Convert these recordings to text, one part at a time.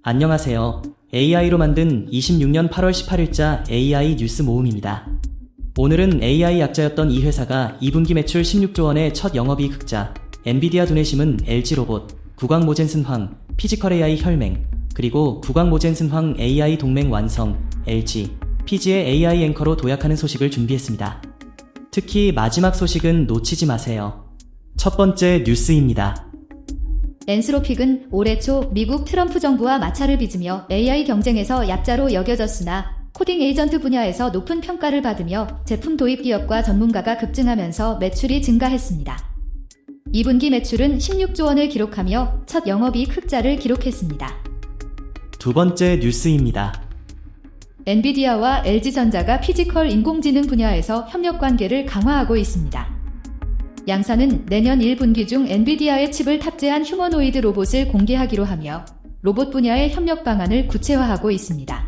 안녕하세요. AI로 만든 26년 8월 18일자 AI 뉴스 모음입니다. 오늘은 AI 약자였던 이 회사가 2분기 매출 16조 원의 첫 영업이익 흑자, 엔비디아 두뇌심은 LG로봇, 구광모젠슨황, 피지컬 AI 혈맹, 그리고 구광모젠슨황 AI 동맹 완성, LG, 피지의 AI 앵커로 도약하는 소식을 준비했습니다. 특히 마지막 소식은 놓치지 마세요. 첫 번째 뉴스입니다. 엔스로픽은 올해 초 미국 트럼프 정부와 마찰을 빚으며 AI 경쟁에서 약자로 여겨졌으나 코딩 에이전트 분야에서 높은 평가를 받으며 제품 도입 기업과 전문가가 급증하면서 매출이 증가했습니다. 2분기 매출은 16조 원을 기록하며 첫 영업이익 흑자를 기록했습니다. 두 번째 뉴스입니다. 엔비디아와 LG전자가 피지컬 인공지능 분야에서 협력 관계를 강화하고 있습니다. 양사는 내년 1분기 중 엔비디아의 칩을 탑재한 휴머노이드 로봇을 공개하기로 하며 로봇 분야의 협력 방안을 구체화하고 있습니다.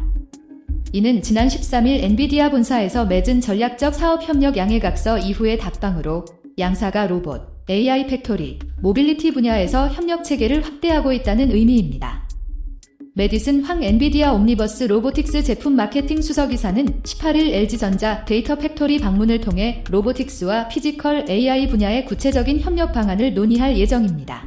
이는 지난 13일 엔비디아 본사에서 맺은 전략적 사업 협력 양해각서 이후의 답방으로 양사가 로봇, AI 팩토리, 모빌리티 분야에서 협력 체계를 확대하고 있다는 의미입니다. 메디슨 황 엔비디아 옴니버스 로보틱스 제품 마케팅 수석이사는 18일 LG전자 데이터 팩토리 방문을 통해 로보틱스와 피지컬 AI 분야의 구체적인 협력 방안을 논의할 예정입니다.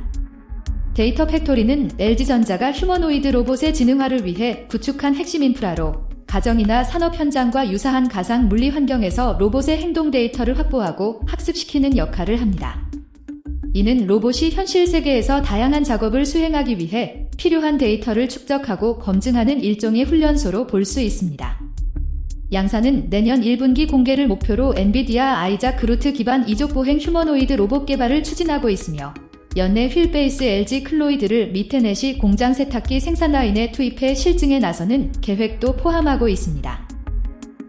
데이터 팩토리는 LG전자가 휴머노이드 로봇의 지능화를 위해 구축한 핵심 인프라로 가정이나 산업 현장과 유사한 가상 물리 환경에서 로봇의 행동 데이터를 확보하고 학습시키는 역할을 합니다. 이는 로봇이 현실 세계에서 다양한 작업을 수행하기 위해 필요한 데이터를 축적하고 검증하는 일종의 훈련소로 볼 수 있습니다. 양사는 내년 1분기 공개를 목표로 엔비디아 아이작 그루트 기반 이족보행 휴머노이드 로봇 개발을 추진하고 있으며 연내 휠베이스 LG 클로이드를 미테넷이 공장 세탁기 생산 라인에 투입해 실증에 나서는 계획도 포함하고 있습니다.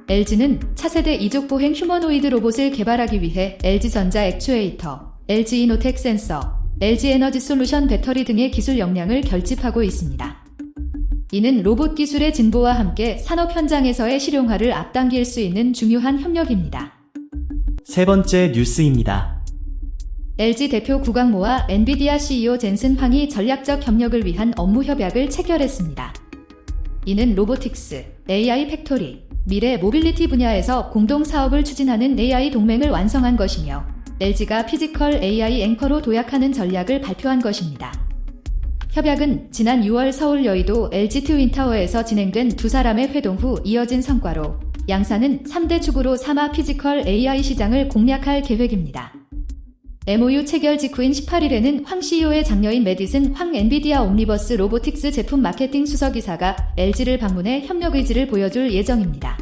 LG는 차세대 이족보행 휴머노이드 로봇을 개발하기 위해 LG전자 액추에이터, LG 이노텍 센서, LG 에너지 솔루션 배터리 등의 기술 역량을 결집하고 있습니다. 이는 로봇 기술의 진보와 함께 산업 현장에서의 실용화를 앞당길 수 있는 중요한 협력입니다. 세 번째 뉴스입니다. LG 대표 구광모와 엔비디아 CEO 젠슨 황이 전략적 협력을 위한 업무 협약을 체결했습니다. 이는 로보틱스, AI 팩토리, 미래 모빌리티 분야에서 공동 사업을 추진하는 AI 동맹을 완성한 것이며 LG가 피지컬 AI 앵커로 도약하는 전략을 발표한 것입니다. 협약은 지난 6월 서울 여의도 LG 트윈타워에서 진행된 두 사람의 회동 후 이어진 성과로 양사는 3대 축으로 삼아 피지컬 AI 시장을 공략할 계획입니다. MOU 체결 직후인 18일에는 황 CEO의 장녀인 메디슨 황 엔비디아 옴니버스 로보틱스 제품 마케팅 수석이사가 LG를 방문해 협력 의지를 보여줄 예정입니다.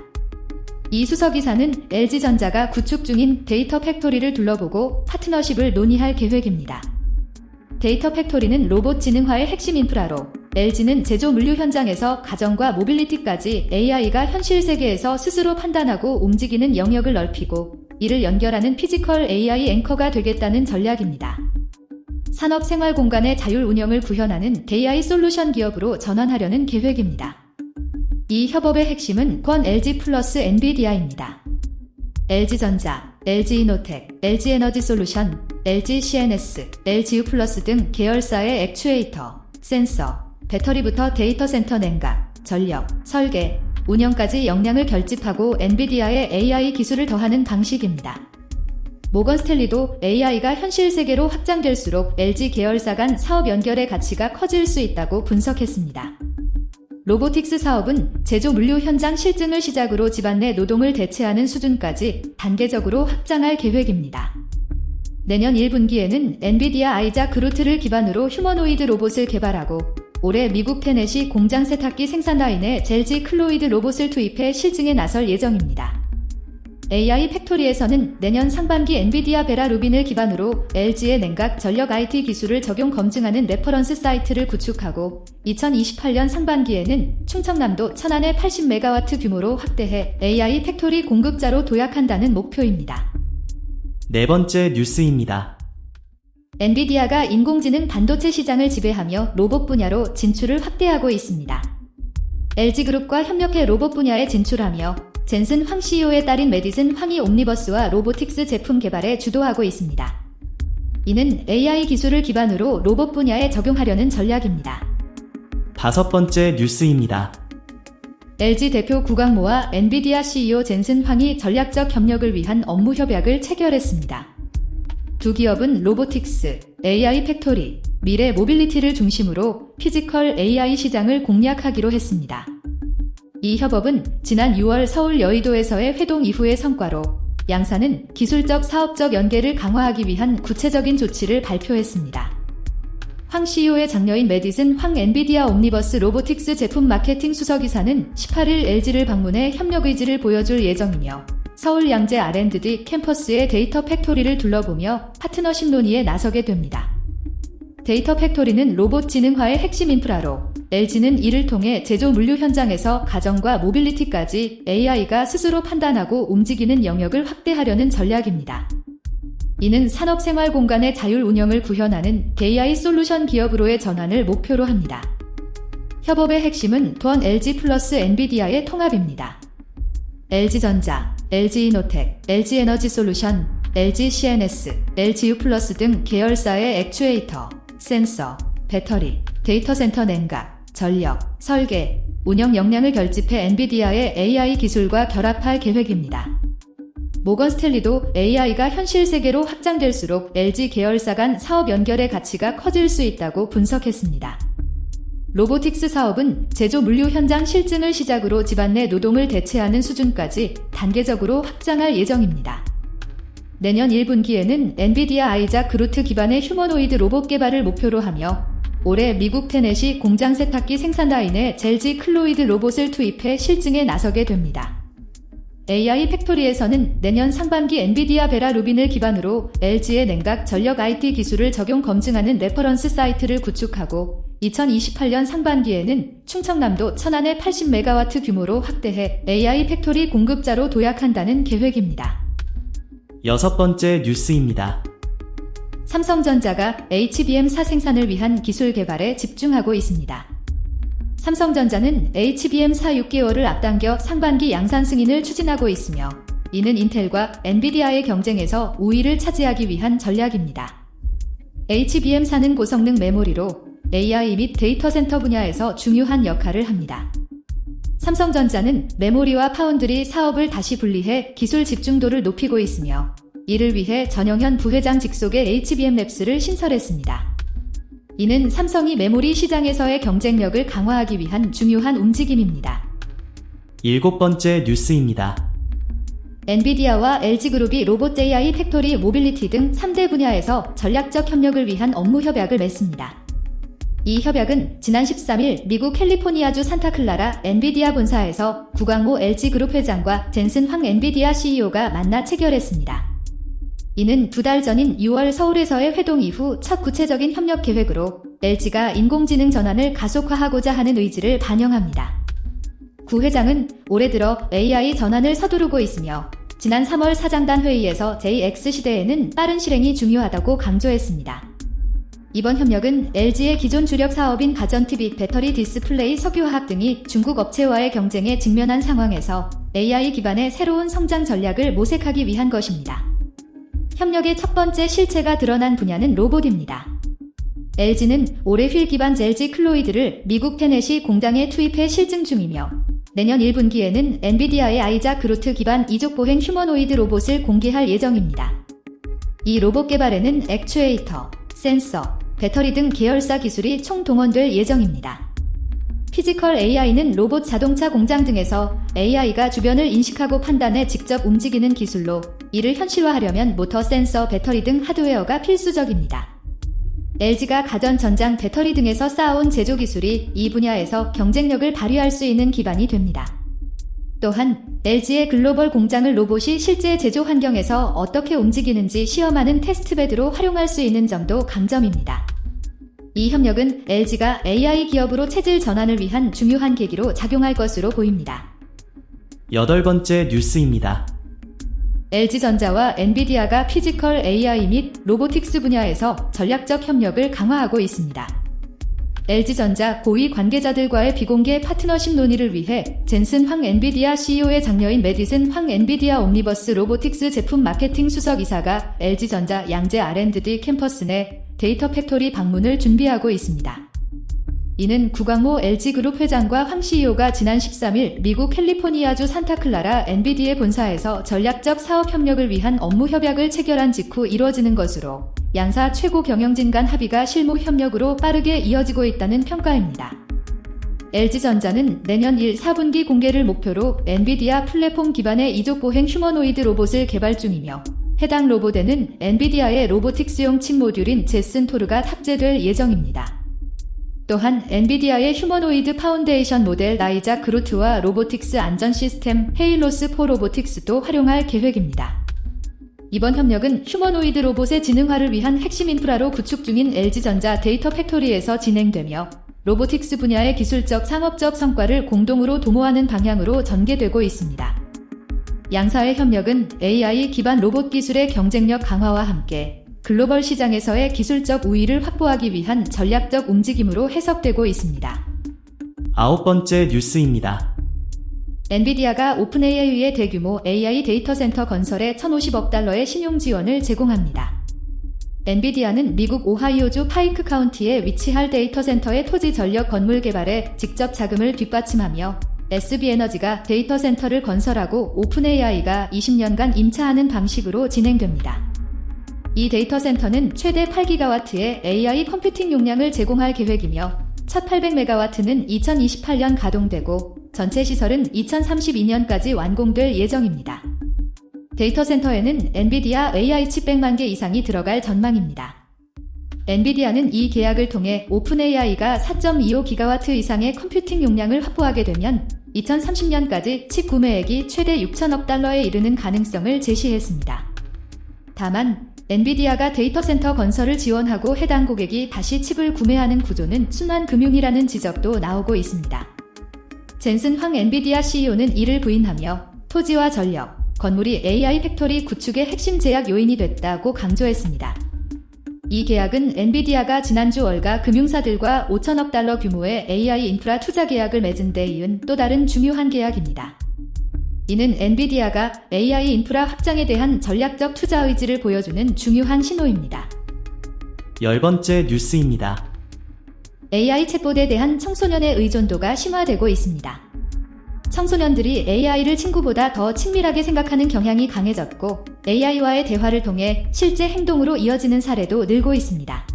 이 수석이사는 LG전자가 구축 중인 데이터 팩토리를 둘러보고 파트너십을 논의할 계획입니다. 데이터 팩토리는 로봇 지능화의 핵심 인프라로 LG는 제조 물류 현장에서 가정과 모빌리티까지 AI가 현실 세계에서 스스로 판단하고 움직이는 영역을 넓히고 이를 연결하는 피지컬 AI 앵커가 되겠다는 전략입니다. 산업 생활 공간의 자율 운영을 구현하는 AI 솔루션 기업으로 전환하려는 계획입니다. 이 협업의 핵심은 권 LG 플러스 엔비디아입니다. LG전자, LG이노텍, LG에너지 솔루션, LG CNS, LGU 플러스 등 계열사의 액추에이터, 센서, 배터리부터 데이터 센터 냉각, 전력, 설계, 운영까지 역량을 결집하고 엔비디아의 AI 기술을 더하는 방식입니다. 모건 스탠리도 AI가 현실 세계로 확장될수록 LG 계열사 간 사업 연결의 가치가 커질 수 있다고 분석했습니다. 로보틱스 사업은 제조 물류 현장 실증을 시작으로 집안 내 노동을 대체하는 수준까지 단계적으로 확장할 계획입니다. 내년 1분기에는 엔비디아 아이작 그루트를 기반으로 휴머노이드 로봇을 개발하고 올해 미국 테넷이 공장 세탁기 생산 라인에 LG 클로이드 로봇을 투입해 실증에 나설 예정입니다. AI 팩토리에서는 내년 상반기 엔비디아 베라 루빈을 기반으로 LG의 냉각 전력 IT 기술을 적용 검증하는 레퍼런스 사이트를 구축하고 2028년 상반기에는 충청남도 천안의 80메가와트 규모로 확대해 AI 팩토리 공급자로 도약한다는 목표입니다. 네 번째 뉴스입니다. 엔비디아가 인공지능 반도체 시장을 지배하며 로봇 분야로 진출을 확대하고 있습니다. LG그룹과 협력해 로봇 분야에 진출하며 젠슨 황 CEO의 딸인 메디슨 황이 옴니버스와 로보틱스 제품 개발에 주도하고 있습니다. 이는 AI 기술을 기반으로 로봇 분야에 적용하려는 전략입니다. 5번째 뉴스입니다. LG 대표 구강모와 엔비디아 CEO 젠슨 황이 전략적 협력을 위한 업무 협약을 체결했습니다. 두 기업은 로보틱스, AI 팩토리, 미래 모빌리티를 중심으로 피지컬 AI 시장을 공략하기로 했습니다. 이 협업은 지난 6월 서울 여의도에서의 회동 이후의 성과로 양사는 기술적 사업적 연계를 강화하기 위한 구체적인 조치를 발표했습니다. 황 CEO의 장녀인 매디슨 황 엔비디아 옴니버스 로보틱스 제품 마케팅 수석이사는 18일 LG를 방문해 협력 의지를 보여줄 예정이며 서울 양재 R&D 캠퍼스의 데이터 팩토리를 둘러보며 파트너십 논의에 나서게 됩니다. 데이터 팩토리는 로봇 지능화의 핵심 인프라로 LG는 이를 통해 제조 물류 현장에서 가정과 모빌리티까지 AI가 스스로 판단하고 움직이는 영역을 확대하려는 전략입니다. 이는 산업생활 공간의 자율 운영을 구현하는 AI 솔루션 기업으로의 전환을 목표로 합니다. 협업의 핵심은 또한 LG 플러스 엔비디아의 통합입니다. LG전자, LG이노텍, LG에너지솔루션, LG CNS, LGU 플러스 등 계열사의 액추에이터, 센서, 배터리, 데이터 센터 냉각, 전력, 설계, 운영 역량을 결집해 엔비디아의 AI 기술과 결합할 계획입니다. 모건 스탠리도 AI가 현실 세계로 확장될수록 LG 계열사 간 사업 연결의 가치가 커질 수 있다고 분석했습니다. 로보틱스 사업은 제조 물류 현장 실증을 시작으로 집안 내 노동을 대체하는 수준까지 단계적으로 확장할 예정입니다. 내년 1분기에는 엔비디아 아이작 그루트 기반의 휴머노이드 로봇 개발을 목표로 하며 올해 미국 테넷이 공장 세탁기 생산 라인에 젤지 클로이드 로봇을 투입해 실증에 나서게 됩니다. AI 팩토리에서는 내년 상반기 엔비디아 베라 루빈을 기반으로 LG의 냉각 전력 IT 기술을 적용 검증하는 레퍼런스 사이트를 구축하고 2028년 상반기에는 충청남도 천안의 80메가와트 규모로 확대해 AI 팩토리 공급자로 도약한다는 계획입니다. 6번째 뉴스입니다. 삼성전자가 HBM4 생산을 위한 기술 개발에 집중하고 있습니다. 삼성전자는 HBM4 6개월을 앞당겨 상반기 양산 승인을 추진하고 있으며 이는 인텔과 엔비디아의 경쟁에서 우위를 차지하기 위한 전략입니다. HBM4는 고성능 메모리로 AI 및 데이터 센터 분야에서 중요한 역할을 합니다. 삼성전자는 메모리와 파운드리 사업을 다시 분리해 기술 집중도를 높이고 있으며 이를 위해 전영현 부회장 직속의 HBM랩스를 신설했습니다. 이는 삼성이 메모리 시장에서의 경쟁력을 강화하기 위한 중요한 움직임입니다. 7번째 뉴스입니다. 엔비디아와 LG그룹이 로봇 AI 팩토리 모빌리티 등 3대 분야에서 전략적 협력을 위한 업무 협약을 맺습니다. 이 협약은 지난 13일 미국 캘리포니아주 산타클라라 엔비디아 본사에서 구강모 LG그룹 회장과 젠슨 황 엔비디아 CEO가 만나 체결했습니다. 이는 2달 전인 6월 서울에서의 회동 이후 첫 구체적인 협력 계획으로 LG가 인공지능 전환을 가속화하고자 하는 의지를 반영합니다. 구 회장은 올해 들어 AI 전환을 서두르고 있으며 지난 3월 사장단 회의에서 JX 시대에는 빠른 실행이 중요하다고 강조했습니다. 이번 협력은 LG의 기존 주력 사업인 가전TV, 배터리 디스플레이, 석유화학 등이 중국 업체와의 경쟁에 직면한 상황에서 AI 기반의 새로운 성장 전략을 모색하기 위한 것입니다. 협력의 첫 번째 실체가 드러난 분야는 로봇입니다. LG는 올해 휠 기반 젤지 클로이드를 미국 테넷이 공장에 투입해 실증 중이며 내년 1분기에는 엔비디아의 아이작 그루트 기반 이족 보행 휴머노이드 로봇을 공개할 예정입니다. 이 로봇 개발에는 액추에이터, 센서, 배터리 등 계열사 기술이 총동원될 예정입니다. 피지컬 AI는 로봇 자동차 공장 등에서 AI가 주변을 인식하고 판단해 직접 움직이는 기술로 이를 현실화하려면 모터, 센서, 배터리 등 하드웨어가 필수적입니다. LG가 가전, 전장, 배터리 등에서 쌓아온 제조 기술이 이 분야에서 경쟁력을 발휘할 수 있는 기반이 됩니다. 또한 LG의 글로벌 공장을 로봇이 실제 제조 환경에서 어떻게 움직이는지 시험하는 테스트베드로 활용할 수 있는 점도 강점입니다. 이 협력은 LG가 AI 기업으로 체질 전환을 위한 중요한 계기로 작용할 것으로 보입니다. 8번째 뉴스입니다. LG전자와 엔비디아가 피지컬 AI 및 로보틱스 분야에서 전략적 협력을 강화하고 있습니다. LG전자 고위 관계자들과의 비공개 파트너십 논의를 위해 젠슨 황 엔비디아 CEO의 장녀인 매디슨 황 엔비디아 옴니버스 로보틱스 제품 마케팅 수석이사가 LG전자 양재 R&D 캠퍼스 내 데이터 팩토리 방문을 준비하고 있습니다. 이는 구광모 LG그룹 회장과 황 CEO가 지난 13일 미국 캘리포니아주 산타클라라 엔비디아 본사에서 전략적 사업 협력을 위한 업무 협약을 체결한 직후 이루어지는 것으로 양사 최고 경영진 간 합의가 실무 협력으로 빠르게 이어지고 있다는 평가입니다. LG전자는 내년 1, 4분기 공개를 목표로 엔비디아 플랫폼 기반의 이족보행 휴머노이드 로봇을 개발 중이며 해당 로봇에는 엔비디아의 로보틱스용 칩 모듈인 제슨 토르가 탑재될 예정입니다. 또한 엔비디아의 휴머노이드 파운데이션 모델 나이자 그루트와 로보틱스 안전 시스템 헤일로스4 로보틱스도 활용할 계획입니다. 이번 협력은 휴머노이드 로봇의 지능화를 위한 핵심 인프라로 구축 중인 LG전자 데이터 팩토리에서 진행되며 로보틱스 분야의 기술적 상업적 성과를 공동으로 도모하는 방향으로 전개되고 있습니다. 양사의 협력은 AI 기반 로봇 기술의 경쟁력 강화와 함께 글로벌 시장에서의 기술적 우위를 확보하기 위한 전략적 움직임으로 해석되고 있습니다. 9번째 뉴스입니다. 엔비디아가 오픈AI의 대규모 AI 데이터 센터 건설에 1,050억 달러의 신용 지원을 제공합니다. 엔비디아는 미국 오하이오주 파이크 카운티에 위치할 데이터 센터의 토지 전력 건물 개발에 직접 자금을 뒷받침하며 SB에너지가 데이터 센터를 건설하고 오픈AI가 20년간 임차하는 방식으로 진행됩니다. 이 데이터 센터는 최대 8기가와트의 AI 컴퓨팅 용량을 제공할 계획이며 첫 800메가와트는 2028년 가동되고 전체 시설은 2032년까지 완공될 예정입니다. 데이터 센터에는 엔비디아 AI 칩 100만 개 이상이 들어갈 전망입니다. 엔비디아는 이 계약을 통해 오픈AI가 4.25기가와트 이상의 컴퓨팅 용량을 확보하게 되면 2030년까지 칩 구매액이 최대 6천억 달러에 이르는 가능성을 제시했습니다. 다만 엔비디아가 데이터 센터 건설을 지원하고 해당 고객이 다시 칩을 구매하는 구조는 순환금융이라는 지적도 나오고 있습니다. 젠슨 황 엔비디아 CEO는 이를 부인하며 토지와 전력, 건물이 AI 팩토리 구축의 핵심 제약 요인이 됐다고 강조했습니다. 이 계약은 엔비디아가 지난주 월가 금융사들과 5천억 달러 규모의 AI 인프라 투자 계약을 맺은 데 이은 또 다른 중요한 계약입니다. 이는 엔비디아가 AI 인프라 확장에 대한 전략적 투자 의지를 보여주는 중요한 신호입니다. 10번째 뉴스입니다. AI 챗봇에 대한 청소년의 의존도가 심화되고 있습니다. 청소년들이 AI를 친구보다 더 친밀하게 생각하는 경향이 강해졌고 AI와의 대화를 통해 실제 행동으로 이어지는 사례도 늘고 있습니다.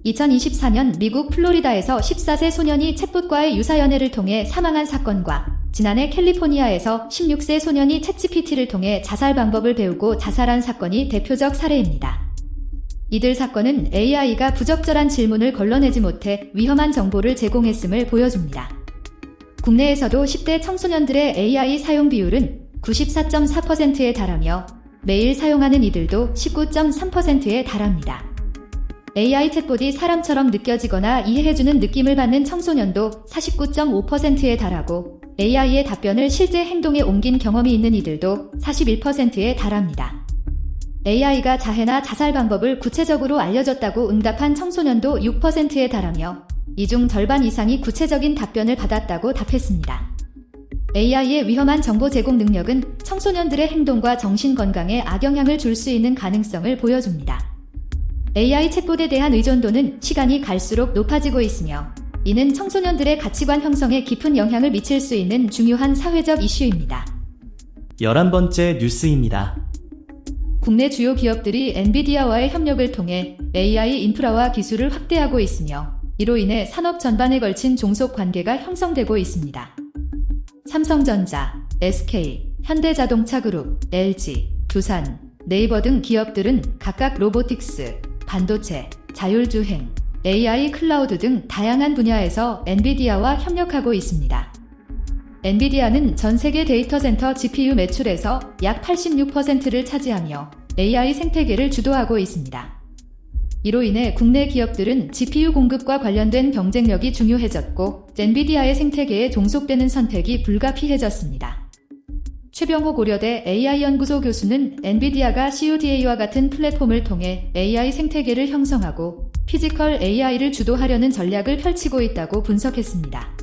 2024년 미국 플로리다에서 14세 소년이 챗봇과의 유사연애를 통해 사망한 사건과 지난해 캘리포니아에서 16세 소년이 챗GPT를 통해 자살 방법을 배우고 자살한 사건이 대표적 사례입니다. 이들 사건은 AI가 부적절한 질문을 걸러내지 못해 위험한 정보를 제공했음을 보여줍니다. 국내에서도 10대 청소년들의 AI 사용 비율은 94.4%에 달하며 매일 사용하는 이들도 19.3%에 달합니다. AI 챗봇이 사람처럼 느껴지거나 이해해주는 느낌을 받는 청소년도 49.5%에 달하고 AI의 답변을 실제 행동에 옮긴 경험이 있는 이들도 41%에 달합니다. AI가 자해나 자살 방법을 구체적으로 알려줬다고 응답한 청소년도 6%에 달하며 이 중 절반 이상이 구체적인 답변을 받았다고 답했습니다. AI의 위험한 정보 제공 능력은 청소년들의 행동과 정신 건강에 악영향을 줄 수 있는 가능성을 보여줍니다. AI 챗봇에 대한 의존도는 시간이 갈수록 높아지고 있으며 이는 청소년들의 가치관 형성에 깊은 영향을 미칠 수 있는 중요한 사회적 이슈입니다. 11번째 뉴스입니다. 국내 주요 기업들이 엔비디아와의 협력을 통해 AI 인프라와 기술을 확대하고 있으며 이로 인해 산업 전반에 걸친 종속 관계가 형성되고 있습니다. 삼성전자, SK, 현대자동차그룹, LG, 두산, 네이버 등 기업들은 각각 로보틱스, 반도체, 자율주행, AI 클라우드 등 다양한 분야에서 엔비디아와 협력하고 있습니다. 엔비디아는 전 세계 데이터 센터 GPU 매출에서 약 86%를 차지하며 AI 생태계를 주도하고 있습니다. 이로 인해 국내 기업들은 GPU 공급과 관련된 경쟁력이 중요해졌고 엔비디아의 생태계에 종속되는 선택이 불가피해졌습니다. 최병호 고려대 AI연구소 교수는 엔비디아가 CUDA와 같은 플랫폼을 통해 AI 생태계를 형성하고 피지컬 AI를 주도하려는 전략을 펼치고 있다고 분석했습니다.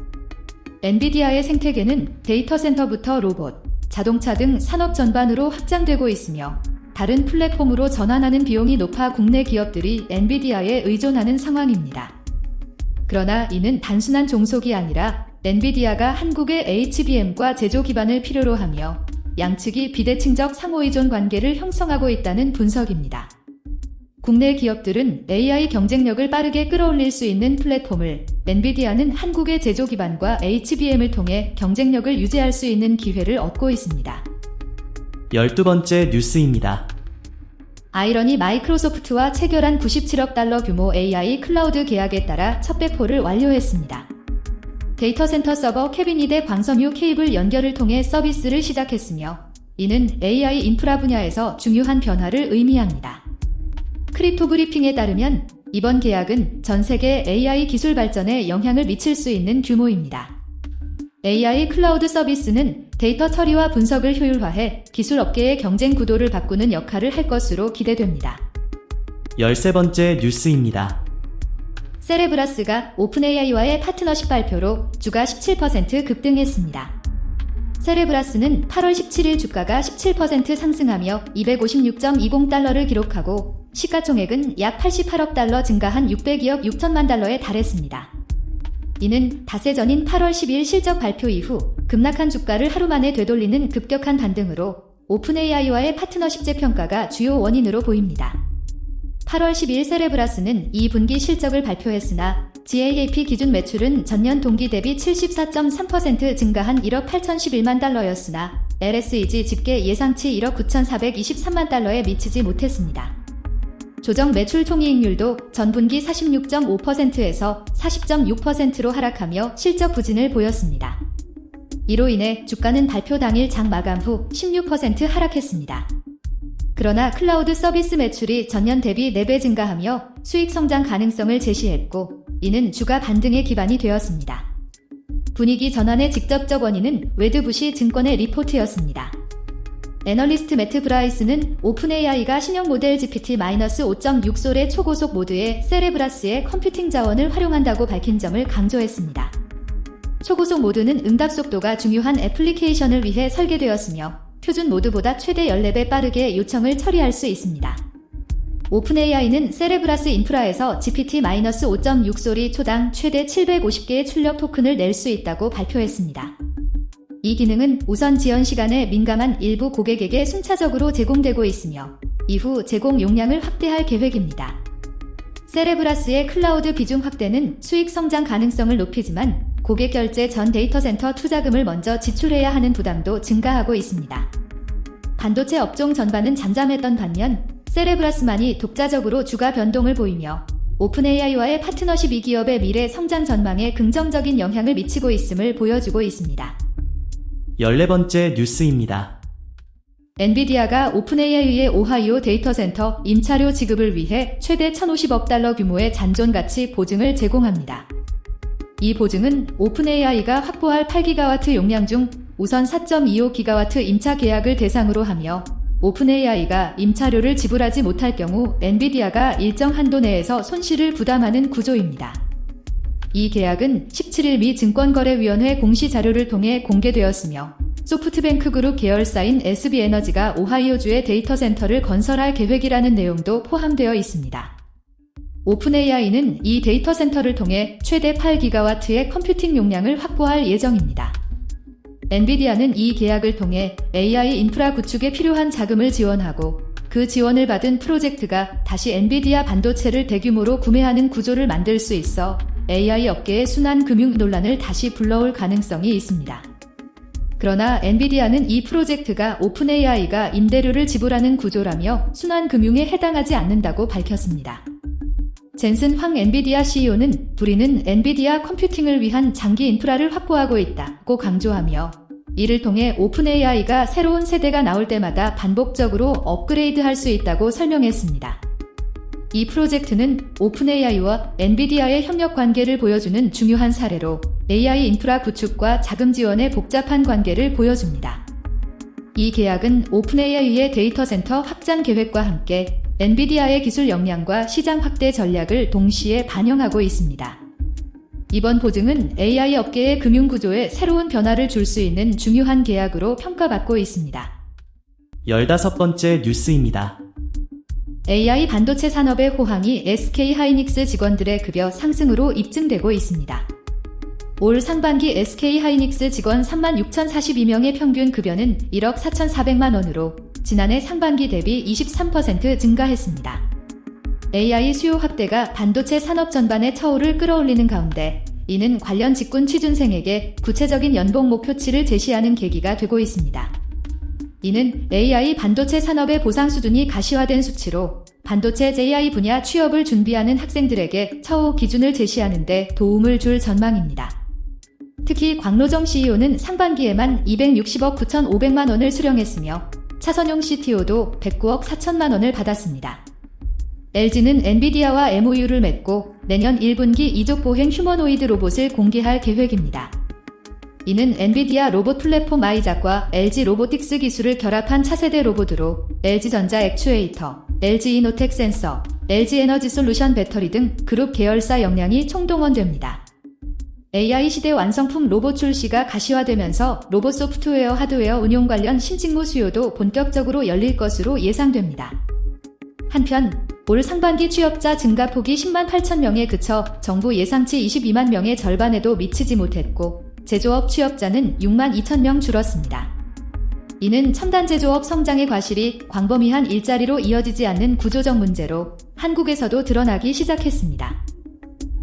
엔비디아의 생태계는 데이터 센터부터 로봇, 자동차 등 산업 전반으로 확장되고 있으며 다른 플랫폼으로 전환하는 비용이 높아 국내 기업들이 엔비디아에 의존하는 상황입니다. 그러나 이는 단순한 종속이 아니라 엔비디아가 한국의 HBM과 제조 기반을 필요로 하며 양측이 비대칭적 상호의존 관계를 형성하고 있다는 분석입니다. 국내 기업들은 AI 경쟁력을 빠르게 끌어올릴 수 있는 플랫폼을, 엔비디아는 한국의 제조 기반과 HBM을 통해 경쟁력을 유지할 수 있는 기회를 얻고 있습니다. 12번째 뉴스입니다. 아이러니 마이크로소프트와 체결한 97억 달러 규모 AI 클라우드 계약에 따라 첫 배포를 완료했습니다. 데이터 센터 서버 캐비닛의 광섬유 케이블 연결을 통해 서비스를 시작했으며 이는 AI 인프라 분야에서 중요한 변화를 의미합니다. 크립토 브리핑에 따르면 이번 계약은 전 세계 AI 기술 발전에 영향을 미칠 수 있는 규모입니다. AI 클라우드 서비스는 데이터 처리와 분석을 효율화해 기술 업계의 경쟁 구도를 바꾸는 역할을 할 것으로 기대됩니다. 13번째 뉴스입니다. 세레브라스가 오픈AI와의 파트너십 발표로 주가 17% 급등했습니다. 세레브라스는 8월 17일 주가가 17% 상승하며 256.20달러를 기록하고 시가총액은 약 88억 달러 증가한 602억 6천만 달러에 달했습니다. 이는 닷새 전인 8월 10일 실적 발표 이후 급락한 주가를 하루 만에 되돌리는 급격한 반등으로 오픈AI와의 파트너십 재평가가 주요 원인으로 보입니다. 8월 10일 세레브라스는 2분기 실적을 발표했으나 GAAP 기준 매출은 전년 동기 대비 74.3% 증가한 1억 8,011만 달러였으나 LSEG 집계 예상치 1억 9,423만 달러에 미치지 못했습니다. 조정 매출 총이익률도 전분기 46.5%에서 40.6%로 하락하며 실적 부진을 보였습니다. 이로 인해 주가는 발표 당일 장 마감 후 16% 하락했습니다. 그러나 클라우드 서비스 매출이 전년 대비 4배 증가하며 수익 성장 가능성을 제시했고 이는 주가 반등의 기반이 되었습니다. 분위기 전환의 직접적 원인은 웨드부시 증권의 리포트였습니다. 애널리스트 매트 브라이스는 오픈AI가 신형 모델 GPT-5.6솔의 초고속 모드에 세레브라스의 컴퓨팅 자원을 활용한다고 밝힌 점을 강조했습니다. 초고속 모드는 응답 속도가 중요한 애플리케이션을 위해 설계되었으며 표준 모드보다 최대 14배 빠르게 요청을 처리할 수 있습니다. 오픈AI는 세레브라스 인프라에서 GPT-5.6솔이 초당 최대 750개의 출력 토큰을 낼 수 있다고 발표했습니다. 이 기능은 우선 지연 시간에 민감한 일부 고객에게 순차적으로 제공되고 있으며 이후 제공 용량을 확대할 계획입니다. 세레브라스의 클라우드 비중 확대는 수익 성장 가능성을 높이지만 고객 결제 전 데이터 센터 투자금을 먼저 지출해야 하는 부담도 증가하고 있습니다. 반도체 업종 전반은 잠잠했던 반면 세레브라스만이 독자적으로 주가 변동을 보이며 오픈AI와의 파트너십 이 기업의 미래 성장 전망에 긍정적인 영향을 미치고 있음을 보여주고 있습니다. 14번째 뉴스입니다. 엔비디아가 오픈AI의 오하이오 데이터 센터 임차료 지급을 위해 최대 1,050억 달러 규모의 잔존 가치 보증을 제공합니다. 이 보증은 오픈AI가 확보할 8기가와트 용량 중 우선 4.25기가와트 임차 계약을 대상으로 하며 오픈AI가 임차료를 지불하지 못할 경우 엔비디아가 일정 한도 내에서 손실을 부담하는 구조입니다. 이 계약은 17일 미 증권거래위원회 공시 자료를 통해 공개되었으며 소프트뱅크 그룹 계열사인 SB에너지가 오하이오주의 데이터 센터를 건설할 계획이라는 내용도 포함되어 있습니다. 오픈AI는 이 데이터 센터를 통해 최대 8기가와트의 컴퓨팅 용량을 확보할 예정입니다. 엔비디아는 이 계약을 통해 AI 인프라 구축에 필요한 자금을 지원하고 그 지원을 받은 프로젝트가 다시 엔비디아 반도체를 대규모로 구매하는 구조를 만들 수 있어 AI 업계의 순환 금융 논란을 다시 불러올 가능성이 있습니다. 그러나 엔비디아는 이 프로젝트가 오픈AI가 임대료를 지불하는 구조라며 순환 금융에 해당하지 않는다고 밝혔습니다. 젠슨 황 엔비디아 CEO는 우리는 엔비디아 컴퓨팅을 위한 장기 인프라를 확보하고 있다고 강조하며 이를 통해 오픈AI가 새로운 세대가 나올 때마다 반복적으로 업그레이드할 수 있다고 설명했습니다. 이 프로젝트는 오픈AI와 엔비디아의 협력 관계를 보여주는 중요한 사례로 AI 인프라 구축과 자금 지원의 복잡한 관계를 보여줍니다. 이 계약은 오픈AI의 데이터 센터 확장 계획과 함께 엔비디아의 기술 역량과 시장 확대 전략을 동시에 반영하고 있습니다. 이번 보증은 AI 업계의 금융 구조에 새로운 변화를 줄 수 있는 중요한 계약으로 평가받고 있습니다. 15번째 뉴스입니다. AI 반도체 산업의 호황이 SK 하이닉스 직원들의 급여 상승으로 입증되고 있습니다. 올 상반기 SK 하이닉스 직원 36,042명의 평균 급여는 1억 4,400만 원으로 지난해 상반기 대비 23% 증가했습니다. AI 수요 확대가 반도체 산업 전반의 처우를 끌어올리는 가운데 이는 관련 직군 취준생에게 구체적인 연봉 목표치를 제시하는 계기가 되고 있습니다. 이는 AI 반도체 산업의 보상 수준이 가시화된 수치로 반도체 AI 분야 취업을 준비하는 학생들에게 처우 기준을 제시하는 데 도움을 줄 전망입니다. 특히 광로정 CEO는 상반기에만 260억 9,500만 원을 수령했으며 차선용 CTO도 109억 4천만 원을 받았습니다. LG는 엔비디아와 MOU를 맺고 내년 1분기 이족 보행 휴머노이드 로봇을 공개할 계획입니다. 이는 엔비디아 로봇 플랫폼 아이작과 LG 로보틱스 기술을 결합한 차세대 로봇으로 LG전자 액추에이터, LG 이노텍 센서, LG 에너지 솔루션 배터리 등 그룹 계열사 역량이 총동원됩니다. AI 시대 완성품 로봇 출시가 가시화되면서 로봇 소프트웨어 하드웨어 운용 관련 신직무 수요도 본격적으로 열릴 것으로 예상됩니다. 한편 올 상반기 취업자 증가폭이 10만 8천 명에 그쳐 정부 예상치 22만 명의 절반에도 미치지 못했고 제조업 취업자는 6만 2천 명 줄었습니다. 이는 첨단 제조업 성장의 과실이 광범위한 일자리로 이어지지 않는 구조적 문제로 한국에서도 드러나기 시작했습니다.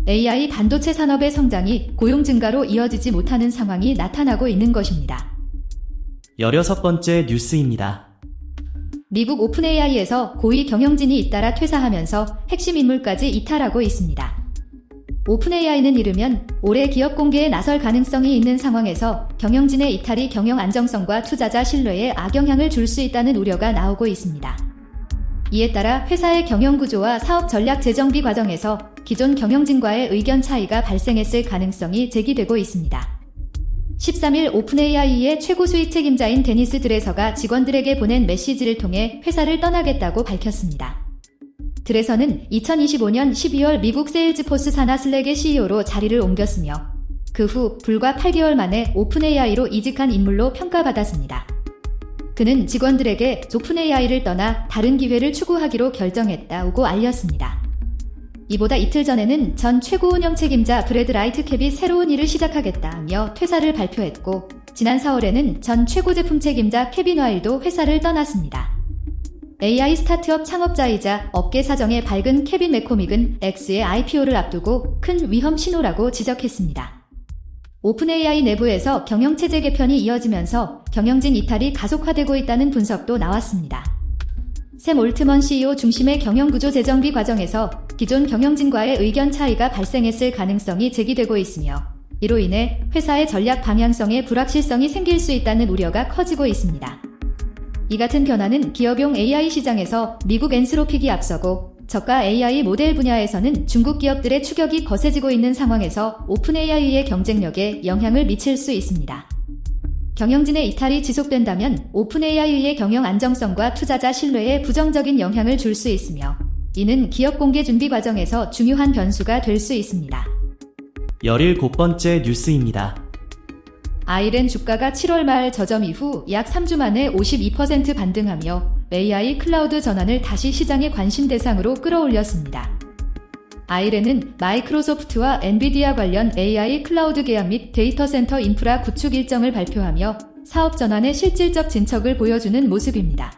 AI 반도체 산업의 성장이 고용 증가로 이어지지 못하는 상황이 나타나고 있는 것입니다. 16번째 뉴스입니다. 미국 오픈AI에서 고위 경영진이 잇따라 퇴사하면서 핵심 인물까지 이탈하고 있습니다. 오픈AI는 이르면 올해 기업 공개에 나설 가능성이 있는 상황에서 경영진의 이탈이 경영 안정성과 투자자 신뢰에 악영향을 줄 수 있다는 우려가 나오고 있습니다. 이에 따라 회사의 경영 구조와 사업 전략 재정비 과정에서 기존 경영진과의 의견 차이가 발생했을 가능성이 제기되고 있습니다. 13일 오픈AI의 최고 수익 책임자인 데니스 드레서가 직원들에게 보낸 메시지를 통해 회사를 떠나겠다고 밝혔습니다. 드레서는 2025년 12월 미국 세일즈포스 산하 슬랙의 CEO로 자리를 옮겼으며 그 후 불과 8개월 만에 오픈AI로 이직한 인물로 평가받았습니다. 그는 직원들에게 오픈AI를 떠나 다른 기회를 추구하기로 결정했다고 알렸습니다. 이보다 이틀 전에는 전 최고 운영 책임자 브래드 라이트 캡이 새로운 일을 시작하겠다며 퇴사를 발표했고 지난 4월에는 전 최고 제품 책임자 케빈 와일도 회사를 떠났습니다. AI 스타트업 창업자이자 업계 사정에 밝은 케빈 매코믹은 X의 IPO를 앞두고 큰 위험 신호라고 지적했습니다. 오픈AI 내부에서 경영체제 개편이 이어지면서 경영진 이탈이 가속화되고 있다는 분석도 나왔습니다. 샘 올트먼 CEO 중심의 경영구조 재정비 과정에서 기존 경영진과의 의견 차이가 발생했을 가능성이 제기되고 있으며 이로 인해 회사의 전략 방향성에 불확실성이 생길 수 있다는 우려가 커지고 있습니다. 이 같은 변화는 기업용 AI 시장에서 미국 엔스로픽이 앞서고 저가 AI 모델 분야에서는 중국 기업들의 추격이 거세지고 있는 상황에서 오픈AI의 경쟁력에 영향을 미칠 수 있습니다. 경영진의 이탈이 지속된다면 오픈AI의 경영 안정성과 투자자 신뢰에 부정적인 영향을 줄 수 있으며 이는 기업 공개 준비 과정에서 중요한 변수가 될 수 있습니다. 17번째 뉴스입니다. 아이렌 주가가 7월 말 저점 이후 약 3주 만에 52% 반등하며 AI 클라우드 전환을 다시 시장의 관심 대상으로 끌어올렸습니다. 아이렌은 마이크로소프트와 엔비디아 관련 AI 클라우드 계약 및 데이터 센터 인프라 구축 일정을 발표하며 사업 전환의 실질적 진척을 보여주는 모습입니다.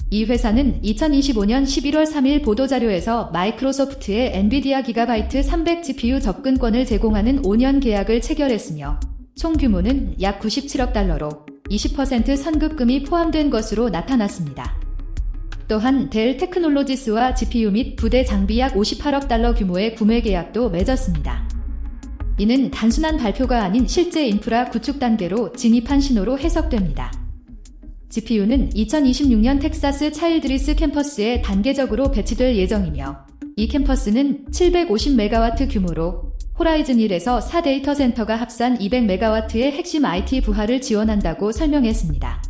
이 회사는 2025년 11월 3일 보도자료에서 마이크로소프트의 엔비디아 기가바이트 300 GPU 접근권을 제공하는 5년 계약을 체결했으며 총 규모는 약 97억 달러로 20% 선급금이 포함된 것으로 나타났습니다. 또한 델 테크놀로지스와 GPU 및 부대 장비 약 58억 달러 규모의 구매 계약도 맺었습니다. 이는 단순한 발표가 아닌 실제 인프라 구축 단계로 진입한 신호로 해석됩니다. GPU는 2026년 텍사스 차일드리스 캠퍼스에 단계적으로 배치될 예정이며 이 캠퍼스는 750메가와트 규모로 호라이즌 1에서 4데이터 센터가 합산 200메가와트의 핵심 IT 부하를 지원한다고 설명했습니다.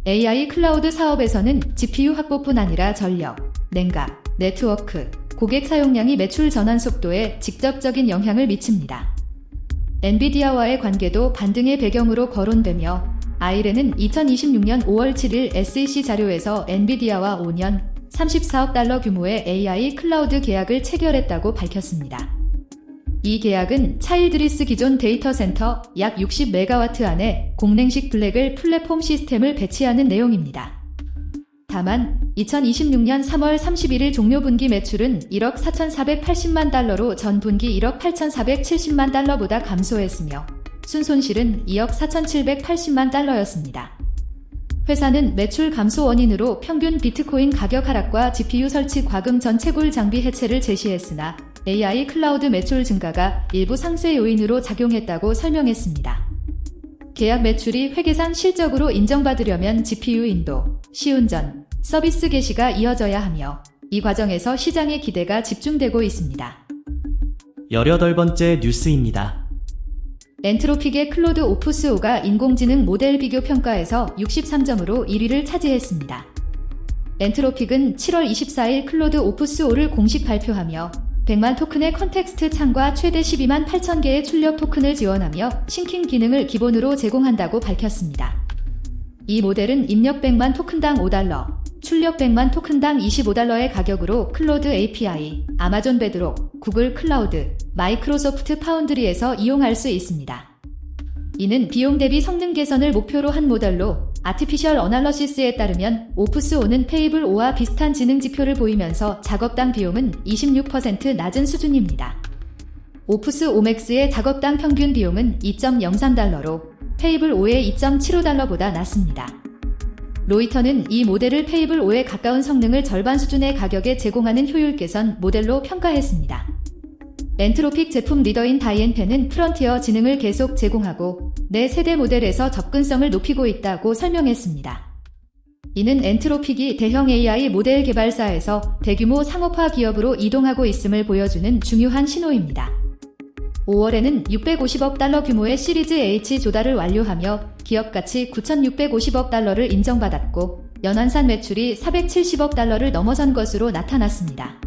AI 클라우드 사업에서는 GPU 확보뿐 아니라 전력, 냉각, 네트워크, 고객 사용량이 매출 전환 속도에 직접적인 영향을 미칩니다. 엔비디아와의 관계도 반등의 배경으로 거론되며 아이렌은 2026년 5월 7일 SEC 자료에서 엔비디아와 5년, 34억 달러 규모의 AI 클라우드 계약을 체결했다고 밝혔습니다. 이 계약은 차일드리스 기존 데이터 센터 약 60메가와트 안에 공랭식 블랙을 플랫폼 시스템을 배치하는 내용입니다. 다만 2026년 3월 31일 종료 분기 매출은 1억 4,480만 달러로 전 분기 1억 8,470만 달러보다 감소했으며 순손실은 2억 4,780만 달러였습니다. 회사는 매출 감소 원인으로 평균 비트코인 가격 하락과 GPU 설치 과금 전 채굴 장비 해체를 제시했으나 AI 클라우드 매출 증가가 일부 상쇄 요인으로 작용했다고 설명했습니다. 계약 매출이 회계상 실적으로 인정받으려면 GPU 인도, 시운전, 서비스 개시가 이어져야 하며 이 과정에서 시장의 기대가 집중되고 있습니다. 18번째 뉴스입니다. 엔트로픽의 클로드 오프스5가 인공지능 모델 비교 평가에서 63점으로 1위를 차지했습니다. 엔트로픽은 7월 24일 클로드 오프스5를 공식 발표하며 100만 토큰의 컨텍스트 창과 최대 12만 8천 개의 출력 토큰을 지원하며 싱킹 기능을 기본으로 제공한다고 밝혔습니다. 이 모델은 입력 100만 토큰당 $5, 출력 100만 토큰당 $25의 가격으로 클로드 API, 아마존 베드록, 구글 클라우드, 마이크로소프트 파운드리에서 이용할 수 있습니다. 이는 비용 대비 성능 개선을 목표로 한 모델로 아티피셜 어널러시스에 따르면 오프스5는 페이블5와 비슷한 지능 지표를 보이면서 작업당 비용은 26% 낮은 수준입니다. 오프스5 맥스의 작업당 평균 비용은 2.03달러로 페이블5의 2.75달러보다 낮습니다. 로이터는 이 모델을 페이블5에 가까운 성능을 절반 수준의 가격에 제공하는 효율 개선 모델로 평가했습니다. 엔트로픽 제품 리더인 다이앤펜은 프론티어 지능을 계속 제공하고 내 세대 모델에서 접근성을 높이고 있다고 설명했습니다. 이는 엔트로픽이 대형 AI 모델 개발사에서 대규모 상업화 기업으로 이동하고 있음을 보여주는 중요한 신호입니다. 5월에는 650억 달러 규모의 시리즈 H 조달을 완료하며 기업 가치 9,650억 달러를 인정받았고 연환산 매출이 470억 달러를 넘어선 것으로 나타났습니다.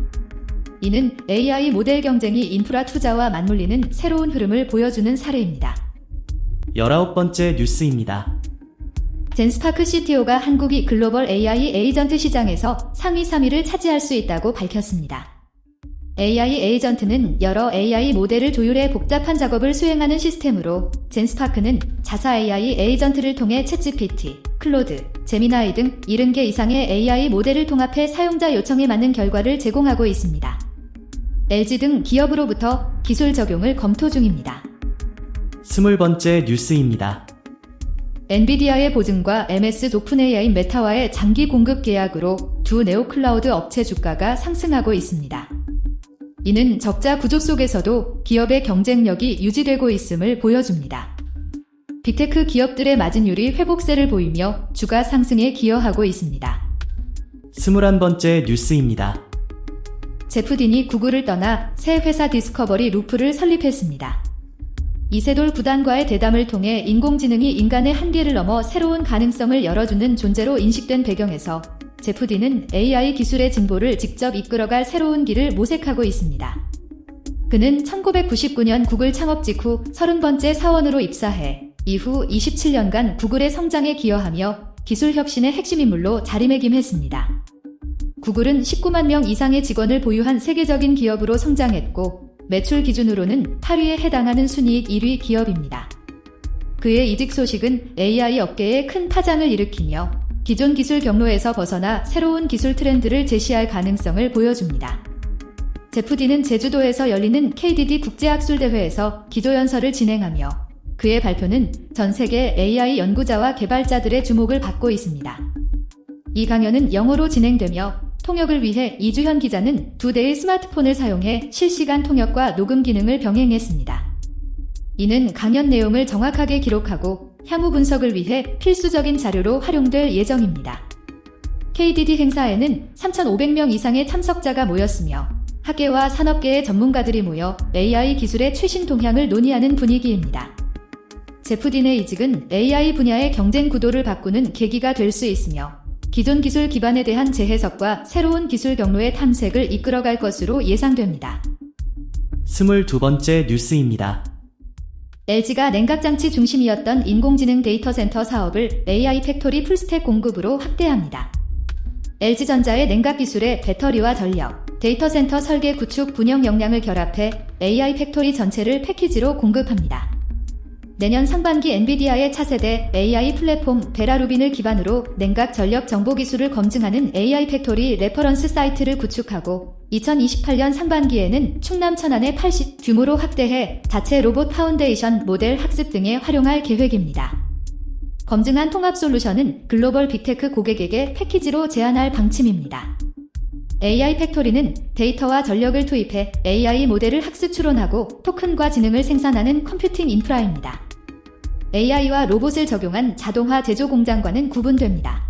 이는 AI 모델 경쟁이 인프라 투자와 맞물리는 새로운 흐름을 보여주는 사례입니다. 19번째 뉴스입니다. 젠스파크 CTO가 한국이 글로벌 AI 에이전트 시장에서 상위 3위를 차지할 수 있다고 밝혔습니다. AI 에이전트는 여러 AI 모델을 조율해 복잡한 작업을 수행하는 시스템으로 젠스파크는 자사 AI 에이전트를 통해 챗GPT, 클로드, 제미나이 등 70개 이상의 AI 모델을 통합해 사용자 요청에 맞는 결과를 제공하고 있습니다. LG 등 기업으로부터 기술 적용을 검토 중입니다. 20번째 뉴스입니다. 엔비디아의 보증과 MS 오픈AI 메타와의 장기 공급 계약으로 두 네오클라우드 업체 주가가 상승하고 있습니다. 이는 적자 구조 속에서도 기업의 경쟁력이 유지되고 있음을 보여줍니다. 빅테크 기업들의 마진율이 회복세를 보이며 주가 상승에 기여하고 있습니다. 21번째 뉴스입니다. 제프 딘이 구글을 떠나 새 회사 디스커버리 루프를 설립했습니다. 이세돌 구단과의 대담을 통해 인공지능이 인간의 한계를 넘어 새로운 가능성을 열어주는 존재로 인식된 배경에서 제프 딘은 AI 기술의 진보를 직접 이끌어갈 새로운 길을 모색하고 있습니다. 그는 1999년 구글 창업 직후 30번째 사원으로 입사해 이후 27년간 구글의 성장에 기여하며 기술 혁신의 핵심 인물로 자리매김했습니다. 구글은 19만 명 이상의 직원을 보유한 세계적인 기업으로 성장했고 매출 기준으로는 8위에 해당하는 순이익 1위 기업입니다. 그의 이직 소식은 AI 업계에 큰 파장을 일으키며 기존 기술 경로에서 벗어나 새로운 기술 트렌드를 제시할 가능성을 보여줍니다. 제프 딘은 제주도에서 열리는 KDD 국제학술대회에서 기조연설을 진행하며 그의 발표는 전 세계 AI 연구자와 개발자들의 주목을 받고 있습니다. 이 강연은 영어로 진행되며 통역을 위해 이주현 기자는 2대의 스마트폰을 사용해 실시간 통역과 녹음 기능을 병행했습니다. 이는 강연 내용을 정확하게 기록하고 향후 분석을 위해 필수적인 자료로 활용될 예정입니다. KDD 행사에는 3,500명 이상의 참석자가 모였으며 학계와 산업계의 전문가들이 모여 AI 기술의 최신 동향을 논의하는 분위기입니다. 제프 딘의 이직은 AI 분야의 경쟁 구도를 바꾸는 계기가 될 수 있으며 기존 기술 기반에 대한 재해석과 새로운 기술 경로의 탐색을 이끌어갈 것으로 예상됩니다. 22번째 뉴스입니다. LG가 냉각장치 중심이었던 인공지능 데이터 센터 사업을 AI 팩토리 풀스택 공급으로 확대합니다. LG전자의 냉각 기술의 배터리와 전력, 데이터 센터 설계 구축 분영 역량을 결합해 AI 팩토리 전체를 패키지로 공급합니다. 내년 상반기 엔비디아의 차세대 AI 플랫폼 베라루빈을 기반으로 냉각 전력 정보 기술을 검증하는 AI 팩토리 레퍼런스 사이트를 구축하고 2028년 상반기에는 충남 천안의 80 규모로 확대해 자체 로봇 파운데이션 모델 학습 등에 활용할 계획입니다. 검증한 통합 솔루션은 글로벌 빅테크 고객에게 패키지로 제안할 방침입니다. AI 팩토리는 데이터와 전력을 투입해 AI 모델을 학습 추론하고 토큰과 지능을 생산하는 컴퓨팅 인프라입니다. AI와 로봇을 적용한 자동화 제조 공장과는 구분됩니다.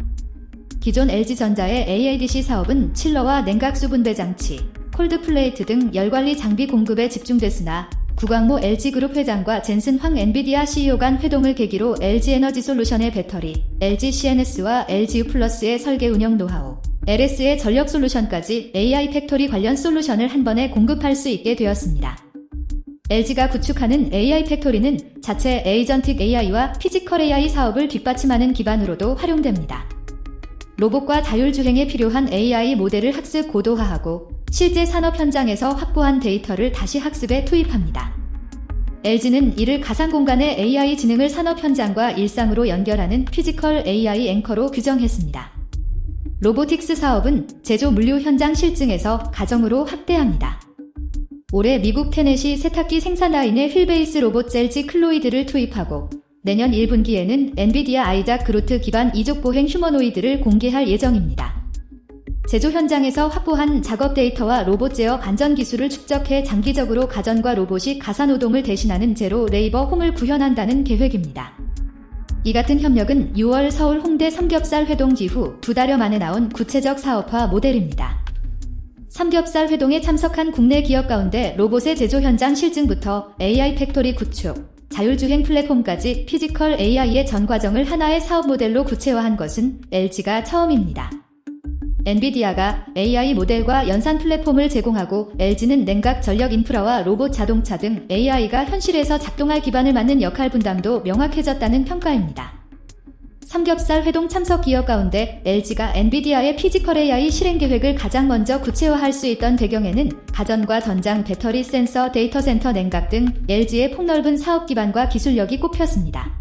기존 LG전자의 AADC 사업은 칠러와 냉각수 분배 장치, 콜드플레이트 등 열관리 장비 공급에 집중됐으나 구광모 LG그룹 회장과 젠슨 황 엔비디아 CEO 간 회동을 계기로 LG에너지솔루션의 배터리, LGCNS와 LGU플러스의 설계 운영 노하우, LS의 전력 솔루션까지 AI 팩토리 관련 솔루션을 한 번에 공급할 수 있게 되었습니다. LG가 구축하는 AI 팩토리는 자체 에이전틱 AI와 피지컬 AI 사업을 뒷받침하는 기반으로도 활용됩니다. 로봇과 자율주행에 필요한 AI 모델을 학습 고도화하고 실제 산업 현장에서 확보한 데이터를 다시 학습에 투입합니다. LG는 이를 가상공간의 AI 지능을 산업 현장과 일상으로 연결하는 피지컬 AI 앵커로 규정했습니다. 로보틱스 사업은 제조 물류 현장 실증에서 가정으로 확대합니다. 올해 미국 테네시 세탁기 생산 라인에 휠베이스 로봇 젤지 클로이드를 투입하고 내년 1분기에는 엔비디아 아이작 그루트 기반 이족 보행 휴머노이드를 공개할 예정입니다. 제조 현장에서 확보한 작업 데이터와 로봇 제어 안전 기술을 축적해 장기적으로 가전과 로봇이 가사노동을 대신하는 제로 레이버 홈을 구현한다는 계획입니다. 이 같은 협력은 6월 서울 홍대 삼겹살 회동 기후 2달여 만에 나온 구체적 사업화 모델입니다. 삼겹살 회동에 참석한 국내 기업 가운데 로봇의 제조 현장 실증부터 AI 팩토리 구축, 자율주행 플랫폼까지 피지컬 AI의 전 과정을 하나의 사업 모델로 구체화한 것은 LG가 처음입니다. 엔비디아가 AI 모델과 연산 플랫폼을 제공하고 LG는 냉각 전력 인프라와 로봇 자동차 등 AI가 현실에서 작동할 기반을 맡는 역할 분담도 명확해졌다는 평가입니다. 삼겹살 회동 참석 기업 가운데 LG가 엔비디아의 피지컬 AI 실행 계획을 가장 먼저 구체화할 수 있던 배경에는 가전과 전장, 배터리, 센서, 데이터 센터, 냉각 등 LG의 폭넓은 사업 기반과 기술력이 꼽혔습니다.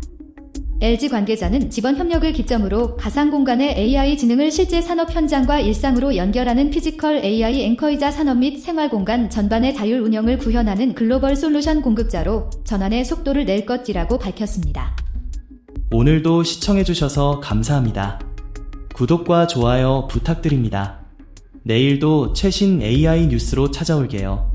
LG 관계자는 지번 협력을 기점으로 가상공간의 AI 지능을 실제 산업 현장과 일상으로 연결하는 피지컬 AI 앵커이자 산업 및 생활공간 전반의 자율 운영을 구현하는 글로벌 솔루션 공급자로 전환의 속도를 낼 것이라고 밝혔습니다. 오늘도 시청해주셔서 감사합니다. 구독과 좋아요 부탁드립니다. 내일도 최신 AI 뉴스로 찾아올게요.